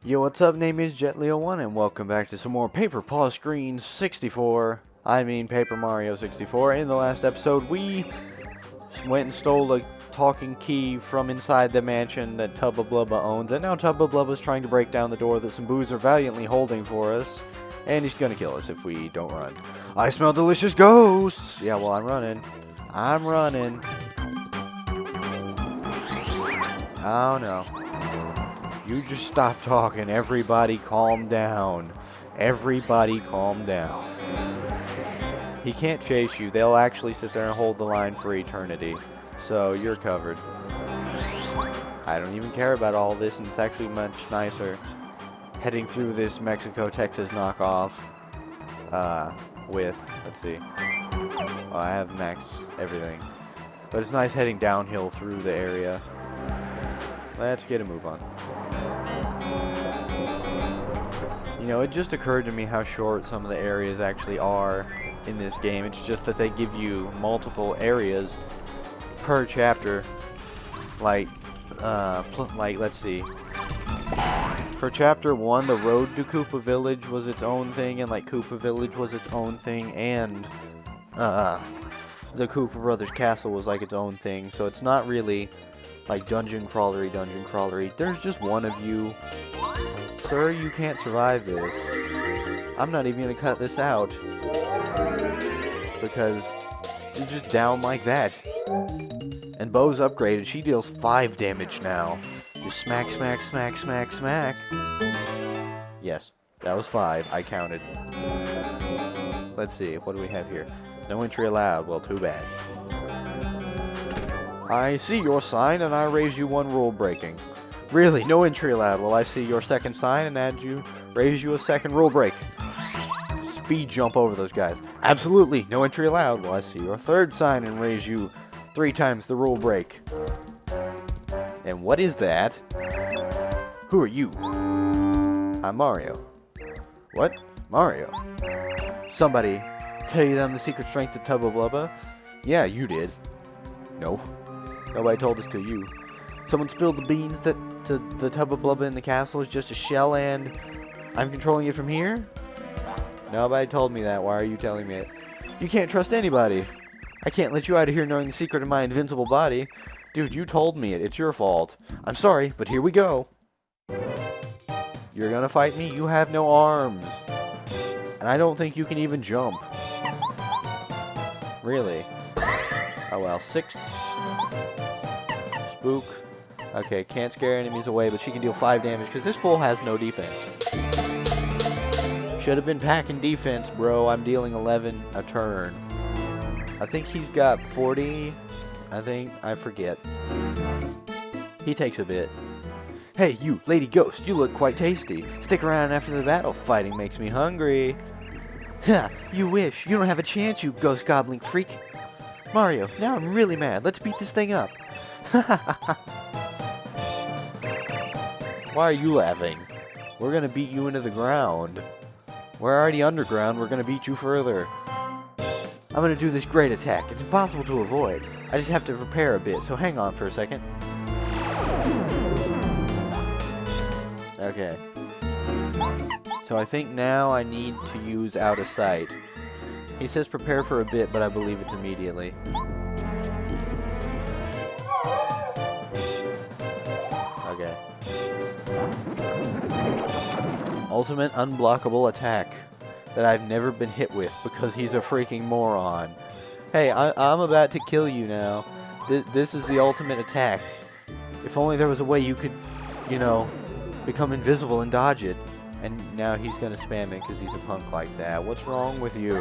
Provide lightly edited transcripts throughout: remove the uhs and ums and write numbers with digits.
Yo, what's up? Name is JetLeo1 and welcome back to some more Paper Paw Screen 64. I mean Paper Mario 64. In the last episode, we went and stole a talking key from inside the mansion that Tubba Blubba owns, and now Tubba Blubba's trying to break down the door that some boos are valiantly holding for us, and he's gonna kill us if we don't run. I smell delicious ghosts! Yeah, well, I'm running. Oh no. You just stop talking. Everybody calm down. Everybody calm down. He can't chase you. They'll actually sit there and hold the line for eternity. So you're covered. I don't even care about all this, and it's actually much nicer heading through this Mexico-Texas knockoff with, let's see. Oh, I have max everything. But it's nice heading downhill through the area. Let's get a move on. You know, it just occurred to me how short some of the areas actually are in this game. It's just that they give you multiple areas per chapter. Like let's see. For chapter 1, the road to Koopa Village was its own thing, and like Koopa Village was its own thing, and the Koopa Brothers Castle was like its own thing. So it's not really like dungeon crawlery. There's just one of you. Sir, you can't survive this. I'm not even gonna cut this out. Because you're just down like that. And Bo's upgraded. She deals 5 damage now. Just smack, smack, smack, smack, smack. Yes, that was 5. I counted. Let's see, what do we have here? No entry allowed. Well, too bad. I see your sign and I raise you 1 rule breaking. Really, no entry allowed. Well, I see your second sign and raise you a 2nd rule break. Speed jump over those guys. Absolutely, no entry allowed. Well, I see your 3rd sign and raise you 3 times the rule break. And what is that? Who are you? I'm Mario. What? Mario? Somebody tell you that I'm the secret strength of Tubba Blubba? Yeah, you did. No. Nobody told us to you. Someone spilled the beans that the Tubba Blubba in the castle is just a shell and I'm controlling it from here? Nobody told me that. Why are you telling me it? You can't trust anybody. I can't let you out of here knowing the secret of my invincible body. Dude, you told me it. It's your fault. I'm sorry, but here we go. You're gonna fight me? You have no arms. And I don't think you can even jump. Really? Oh well, 6. Spook. Okay, can't scare enemies away, but she can deal 5 damage because this fool has no defense. Should have been packing defense, bro. I'm dealing 11 a turn. I think he's got 40. I forget. He takes a bit. Hey, you, Lady Ghost, you look quite tasty. Stick around after the battle. Fighting makes me hungry. Ha, you wish. You don't have a chance, you ghost gobbling freak. Mario, now I'm really mad. Let's beat this thing up. Why are you laughing? We're gonna beat you into the ground. We're already underground. We're gonna beat you further. I'm gonna do this great attack. It's impossible to avoid. I just have to prepare a bit, so hang on for a second. Okay. So I think now I need to use out of sight. He says prepare for a bit, but I believe it's immediately. Okay. Ultimate unblockable attack that I've never been hit with because he's a freaking moron. Hey, I'm about to kill you now. This is the ultimate attack. If only there was a way you could, you know, become invisible and dodge it. And now he's gonna spam it because he's a punk like that. What's wrong with you?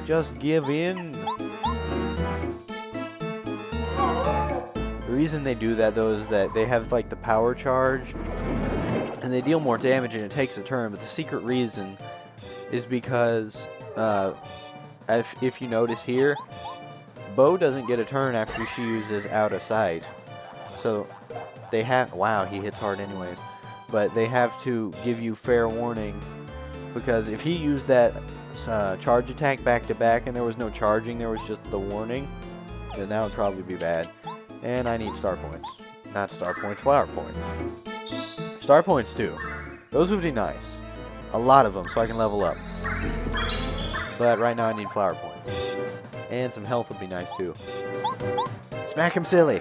Just give in. The reason they do that, though, is that they have, like, the power charge. And they deal more damage and it takes a turn. But the secret reason is because, if you notice here, Bo doesn't get a turn after she uses out of sight. So, they have... Wow, he hits hard anyways. But they have to give you fair warning, because if he used that charge attack back to back and there was no charging, there was just the warning, then that would probably be bad. And I need star points. Not star points, flower points. Star points too. Those would be nice. A lot of them so I can level up. But right now I need flower points. And some health would be nice too. Smack him silly!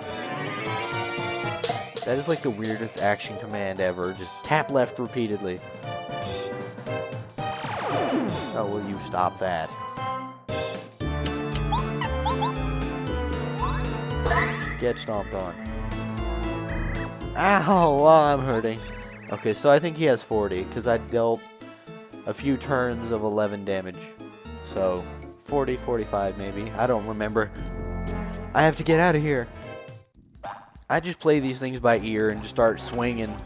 That is like the weirdest action command ever. Just tap left repeatedly. Oh, will you stop that? Get stomped on. Ow! Oh, I'm hurting. Okay, so I think he has 40, because I dealt a few turns of 11 damage. So, 40, 45 maybe. I don't remember. I have to get out of here. I just play these things by ear and just start swinging.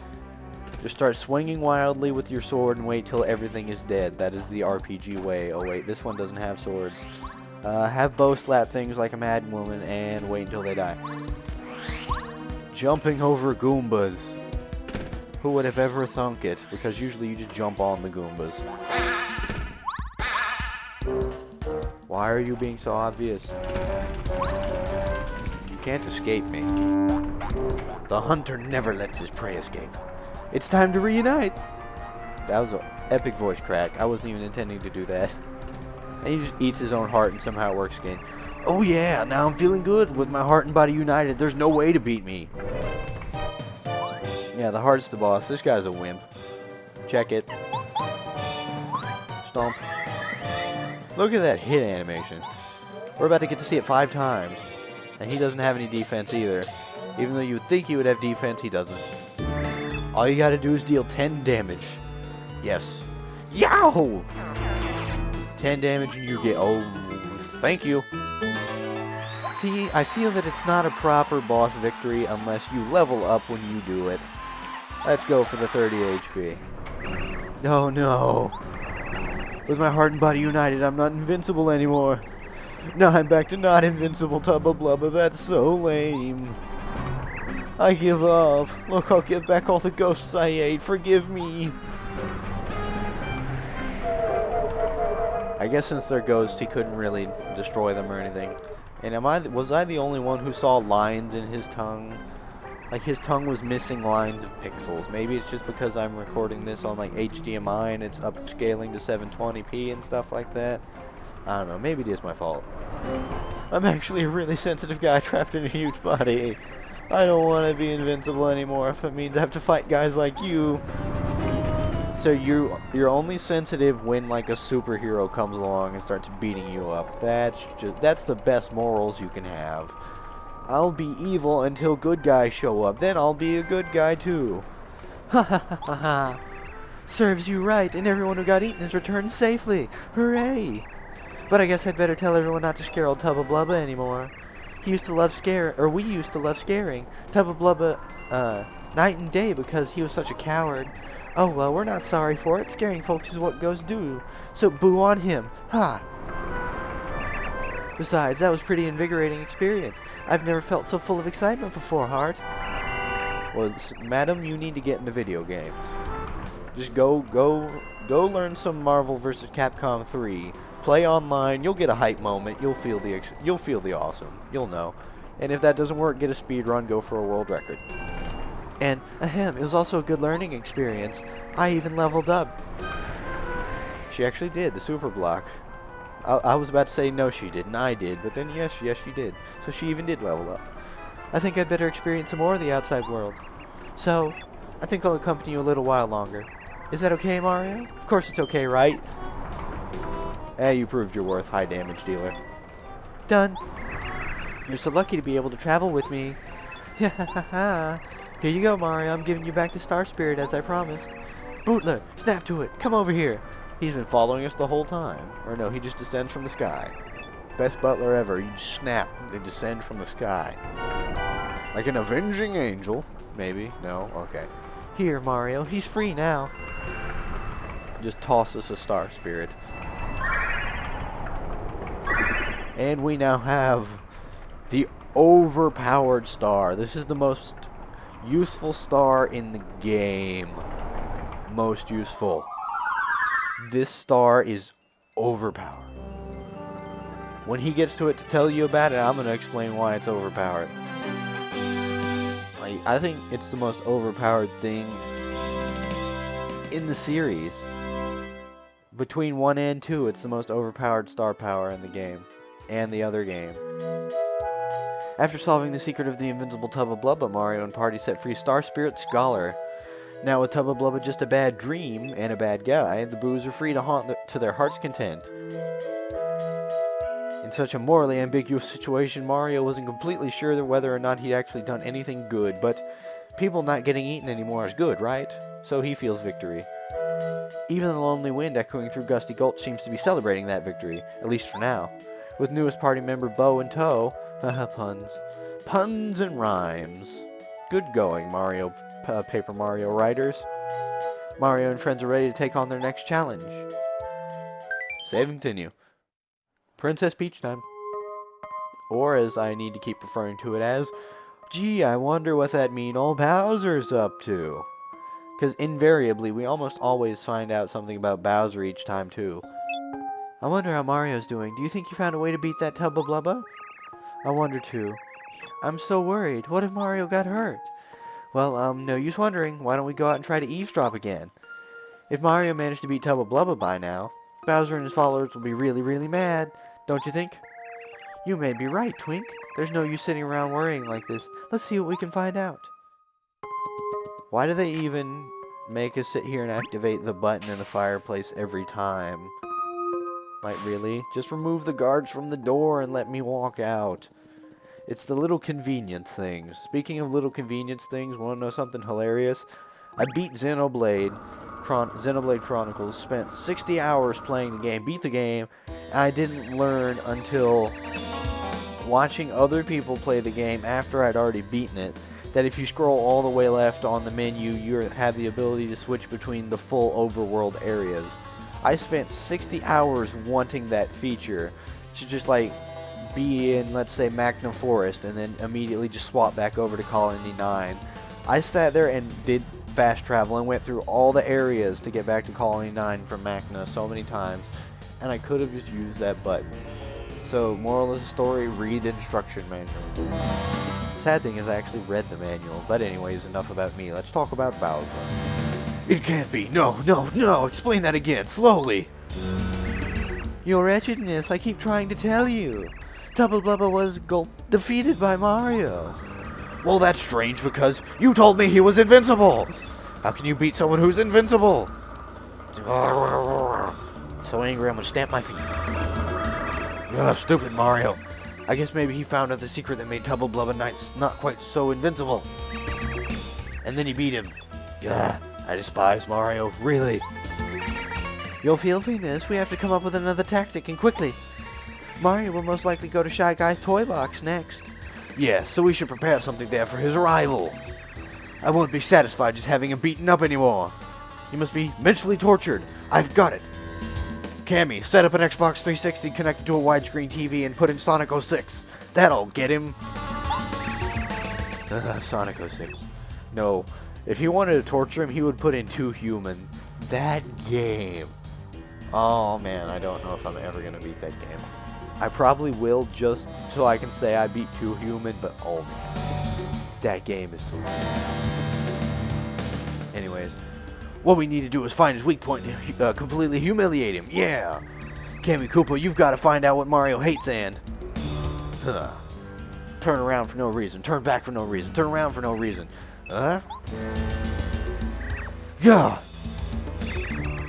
Just start swinging wildly with your sword and wait till everything is dead. That is the RPG way. Oh wait, this one doesn't have swords. Have bow slap things like a mad woman and wait until they die. Jumping over Goombas. Who would have ever thunk it? Because usually you just jump on the Goombas. Why are you being so obvious? You can't escape me. The hunter never lets his prey escape. It's time to reunite! That was an epic voice crack. I wasn't even intending to do that. And he just eats his own heart and somehow it works again. Oh yeah, now I'm feeling good with my heart and body united. There's no way to beat me. Yeah, the heart's the boss. This guy's a wimp. Check it. Stomp. Look at that hit animation. We're about to get to see it 5 times. And he doesn't have any defense either. Even though you would think he would have defense, he doesn't. All you gotta do is deal 10 damage. Yes. Yow! 10 damage and you get... Oh, thank you. See, I feel that it's not a proper boss victory unless you level up when you do it. Let's go for the 30 HP. No, no. With my heart and body united, I'm not invincible anymore. No, I'm back to not invincible, Tubba Blubba. That's so lame. I give up. Look, I'll give back all the ghosts I ate. Forgive me. I guess since they're ghosts, he couldn't really destroy them or anything. And was I the only one who saw lines in his tongue? Like, his tongue was missing lines of pixels. Maybe it's just because I'm recording this on, like, HDMI and it's upscaling to 720p and stuff like that. I don't know. Maybe it is my fault. I'm actually a really sensitive guy trapped in a huge body. I don't want to be invincible anymore if it means I have to fight guys like you. So you're only sensitive when, like, a superhero comes along and starts beating you up. That's the best morals you can have. I'll be evil until good guys show up. Then I'll be a good guy too. Ha ha ha ha ha. Serves you right, and everyone who got eaten has returned safely. Hooray! But I guess I'd better tell everyone not to scare old Tubba Blubba anymore. We used to love scaring Tubba Blubba, night and day because he was such a coward. Oh well, we're not sorry for it. Scaring folks is what ghosts do. So boo on him. Ha! Besides, that was a pretty invigorating experience. I've never felt so full of excitement before, Heart. Well, madam, you need to get into video games. Just go learn some Marvel vs. Capcom 3. Play online. You'll get a hype moment. You'll feel the awesome. You'll know. And if that doesn't work, get a speed run. Go for a world record. And ahem, it was also a good learning experience. I even leveled up. She actually did the super block. I was about to say no she didn't, I did, but then yes she did. So she even did level up. I think I'd better experience some more of the outside world. So, I think I'll accompany you a little while longer. Is that okay, Mario? Of course it's okay, right? You proved your worth, high damage dealer. Done. You're so lucky to be able to travel with me. Here you go, Mario, I'm giving you back the Star Spirit as I promised. Bootler, snap to it, come over here. He's been following us the whole time. Or no, he just descends from the sky. Best butler ever. You just snap. They descend from the sky. Like an avenging angel. Maybe. No? Okay. Here, Mario. He's free now. Just toss us a Star Spirit. And we now have the overpowered star. This is the most useful star in the game. Most useful. This star is overpowered. When he gets to it to tell you about it, I'm going to explain why it's overpowered. I think it's the most overpowered thing in the series. Between 1 and 2, it's the most overpowered star power in the game. And the other game. After solving the secret of the invincible Tubba Blubba, Mario and party set free Star Spirit Scholar. Now with Tubba Blubba just a bad dream and a bad guy, the Boos are free to haunt to their heart's content. In such a morally ambiguous situation, Mario wasn't completely sure whether or not he'd actually done anything good, but people not getting eaten anymore is good, right? So he feels victory. Even the lonely wind echoing through Gusty Gulch seems to be celebrating that victory, at least for now. With newest party member Bo in tow, puns. Puns and rhymes. Good going, Paper Mario writers. Mario and friends are ready to take on their next challenge. Save and continue. Princess Peach time. Or as I need to keep referring to it as, gee, I wonder what that mean old Bowser's up to. Because invariably, we almost always find out something about Bowser each time too. I wonder how Mario's doing. Do you think you found a way to beat that Tubba Blubba? I wonder too. I'm so worried. What if Mario got hurt? Well, no use wondering. Why don't we go out and try to eavesdrop again? If Mario managed to beat Tubba Blubba by now, Bowser and his followers will be really, really mad. Don't you think? You may be right, Twink. There's no use sitting around worrying like this. Let's see what we can find out. Why do they even make us sit here and activate the button in the fireplace every time? Like, really? Just remove the guards from the door and let me walk out. It's the little convenience things. Speaking of little convenience things, want to know something hilarious? I beat Xenoblade Chronicles, spent 60 hours playing the game, beat the game, and I didn't learn until watching other people play the game after I'd already beaten it, that if you scroll all the way left on the menu, you have the ability to switch between the full overworld areas. I spent 60 hours wanting that feature to just like be in, let's say, Magna Forest and then immediately just swap back over to Colony 9. I sat there and did fast travel and went through all the areas to get back to Colony 9 from Magna so many times, and I could have just used that button. So, moral of the story, read the instruction manual. Sad thing is I actually read the manual, but anyways, enough about me. Let's talk about Bowser. It can't be. No, no, no. Explain that again, slowly. Your wretchedness, I keep trying to tell you. Tubba Blubba was defeated by Mario. Well, that's strange because you told me he was invincible. How can you beat someone who's invincible? So angry I'm gonna stamp my feet. Ugh, stupid Mario. I guess maybe he found out the secret that made Tubba Blubba Knights not quite so invincible. And then he beat him. Ugh, I despise Mario, really. Your filthiness, we have to come up with another tactic, and quickly. Mario will most likely go to Shy Guy's toy box next. Yeah, so we should prepare something there for his arrival. I won't be satisfied just having him beaten up anymore. He must be mentally tortured. I've got it. Cammy, set up an Xbox 360 connected to a widescreen TV and put in Sonic 06. That'll get him. Sonic 06. No, if he wanted to torture him, he would put in 2 Human. That game. Oh man, I don't know if I'm ever going to beat that game. I probably will just so I can say I beat 2 Human, but oh man. That game is so good. Anyways. What we need to do is find his weak point and completely humiliate him. Yeah! Cammy Koopa, you've got to find out what Mario hates and... Turn around for no reason. Turn back for no reason. Turn around for no reason. Huh? Gah!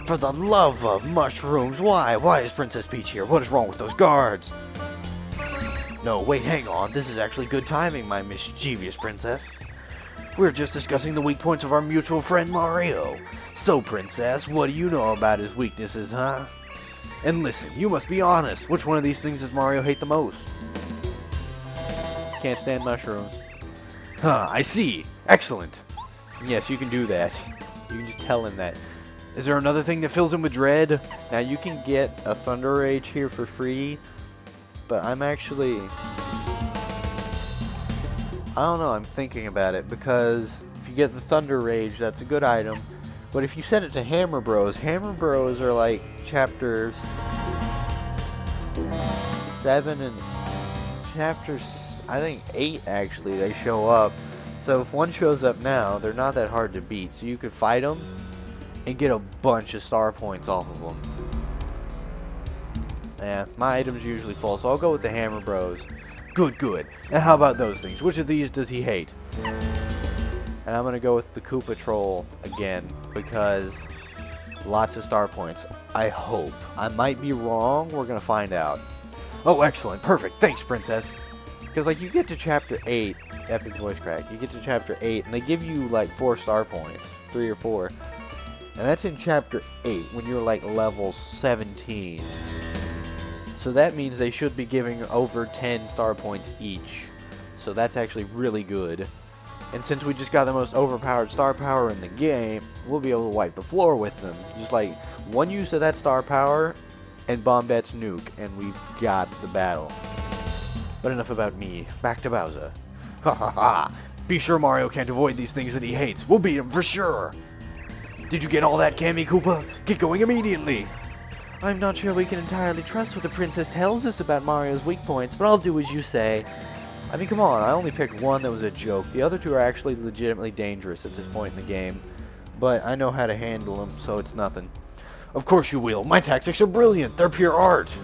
For the love of mushrooms, why? Why is Princess Peach here? What is wrong with those guards? No, wait, hang on. This is actually good timing, my mischievous princess. We're just discussing the weak points of our mutual friend Mario. So, Princess, what do you know about his weaknesses, huh? And listen, you must be honest. Which one of these things does Mario hate the most? Can't stand mushrooms. Huh, I see. Excellent. Yes, you can do that. You can just tell him that. Is there another thing that fills him with dread? Now, you can get a Thunder Rage here for free, but I'm actually... I don't know, I'm thinking about it, because if you get the Thunder Rage, that's a good item. But if you set it to Hammer Bros are like chapters 7 and chapters, I think 8 actually, they show up. So if one shows up now, they're not that hard to beat. So you could fight them, and get a bunch of star points off of them. Yeah, my items usually full, so I'll go with the Hammer Bros. Good, good. And how about those things? Which of these does he hate? And I'm going to go with the Koopa Troll again, because lots of star points. I hope. I might be wrong. We're going to find out. Oh, excellent. Perfect. Thanks, Princess. Because, like, you get to Chapter 8, Epic Voice Crack. You get to Chapter 8, and they give you, like, 4 star points. 3 or 4. And that's in Chapter 8, when you're, like, level 17. So that means they should be giving over 10 star points each. So that's actually really good. And since we just got the most overpowered star power in the game, we'll be able to wipe the floor with them. Just like one use of that star power and Bombette's nuke, and we've got the battle. But enough about me. Back to Bowser. Ha ha ha! Be sure Mario can't avoid these things that he hates. We'll beat him for sure! Did you get all that, Kammy Koopa? Get going immediately! I'm not sure we can entirely trust what the princess tells us about Mario's weak points, but I'll do as you say. I mean, come on, I only picked one that was a joke. The other two are actually legitimately dangerous at this point in the game. But I know how to handle them, so it's nothing. Of course you will. My tactics are brilliant. They're pure art.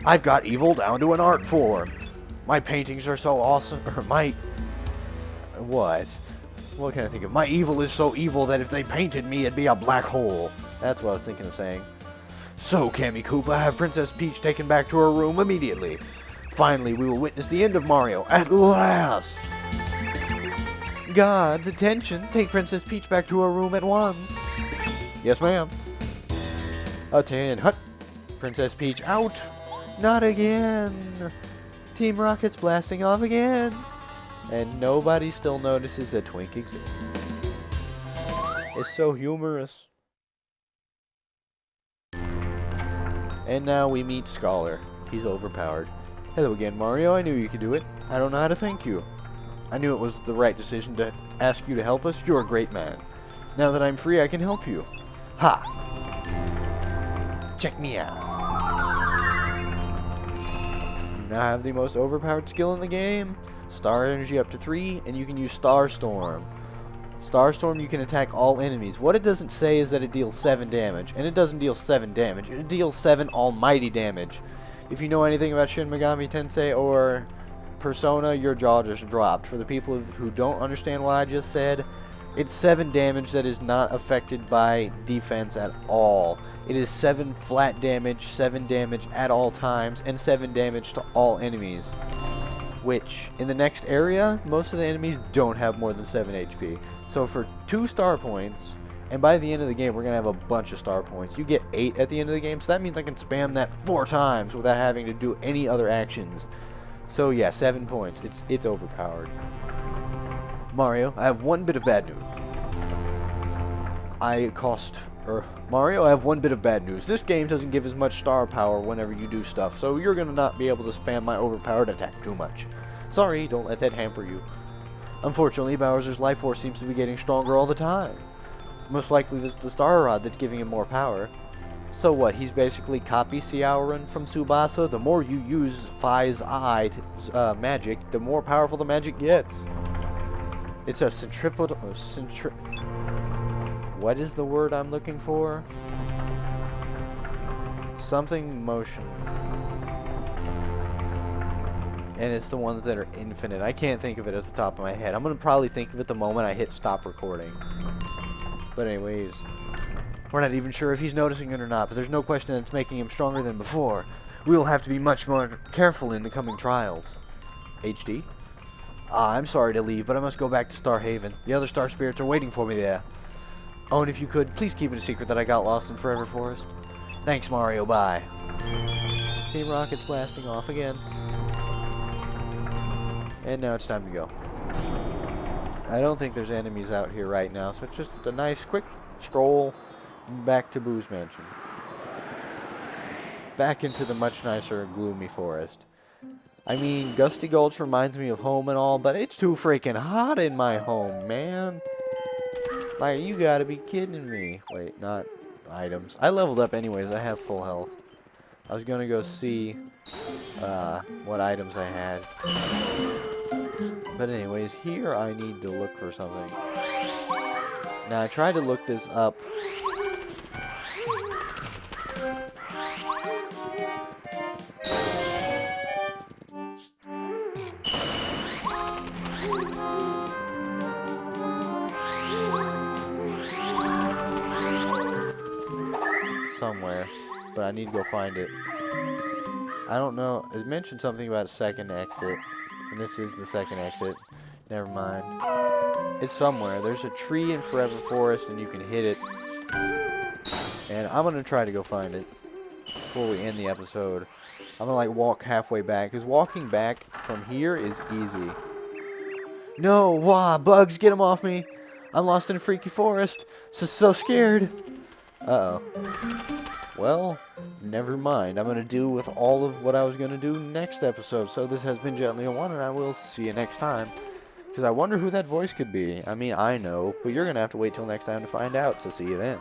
I've got evil down to an art form. My paintings are so awesome. Or my... What? What can I think of? My evil is so evil that if they painted me, it'd be a black hole. That's what I was thinking of saying. So, Kammy Koopa, have Princess Peach taken back to her room immediately. Finally, we will witness the end of Mario, at last! Gods, attention! Take Princess Peach back to her room at once! Yes, ma'am. Attend, hut! Princess Peach out! Not again! Team Rocket's blasting off again! And nobody still notices that Twink exists. It's so humorous. And now we meet Scholar. He's overpowered. Hello again, Mario. I knew you could do it. I don't know how to thank you. I knew it was the right decision to ask you to help us. You're a great man. Now that I'm free, I can help you. Ha! Check me out. You now have the most overpowered skill in the game. Star Energy up to 3, and you can use Star Storm. Star Storm, you can attack all enemies. What it doesn't say is that it deals 7 damage, and it doesn't deal 7 damage. It deals 7 almighty damage. If you know anything about Shin Megami Tensei or Persona, your jaw just dropped. For the people who don't understand what I just said, it's 7 damage that is not affected by defense at all. It is 7 flat damage, 7 damage at all times, and 7 damage to all enemies. Which, in the next area, most of the enemies don't have more than 7 HP. So for 2 star points, and by the end of the game we're going to have a bunch of star points. You get 8 at the end of the game, so that means I can spam that 4 times without having to do any other actions. So yeah, 7 points. It's overpowered. Mario, I have one bit of bad news. Mario, I have one bit of bad news. This game doesn't give as much star power whenever you do stuff, so you're going to not be able to spam my overpowered attack too much. Sorry, don't let that hamper you. Unfortunately, Bowser's life force seems to be getting stronger all the time. Most likely this is the Star Rod that's giving him more power. So what, he's basically copy Xiaoran from Tsubasa? The more you use Fai's Eye magic, the more powerful the magic gets. It's a centripetal... What is the word I'm looking for? Something motion. And it's the ones that are infinite. I can't think of it at the top of my head. I'm going to probably think of it the moment I hit stop recording. But anyways, we're not even sure if he's noticing it or not, but there's no question that it's making him stronger than before. We will have to be much more careful in the coming trials. HD? I'm sorry to leave, but I must go back to Star Haven. The other Star Spirits are waiting for me there. Oh, and if you could, please keep it a secret that I got lost in Forever Forest. Thanks, Mario. Bye. Team Rocket's blasting off again. And now it's time to go. I don't think there's enemies out here right now, so it's just a nice, quick stroll back to Boo's Mansion. Back into the much nicer, gloomy forest. I mean, Gusty Gulch reminds me of home and all, but it's too freaking hot in my home, man. Like, you gotta be kidding me. Wait, not items. I leveled up anyways. I have full health. I was gonna go see what items I had. But anyways, here I need to look for something. Now, I tried to look this up. Somewhere, but I need to go find it. I don't know. It mentioned something about a second exit, and this is the second exit. Never mind. It's somewhere. There's a tree in Forever Forest, and you can hit it. And I'm gonna try to go find it before we end the episode. I'm gonna like walk halfway back, because walking back from here is easy. No, wah, bugs, get them off me! I'm lost in a freaky forest. So scared. Uh-oh. Well, never mind. I'm going to do with all of what I was going to do next episode. So this has been Gently a One, and I will see you next time. Because I wonder who that voice could be. I mean, I know, but you're going to have to wait till next time to find out. So see you then.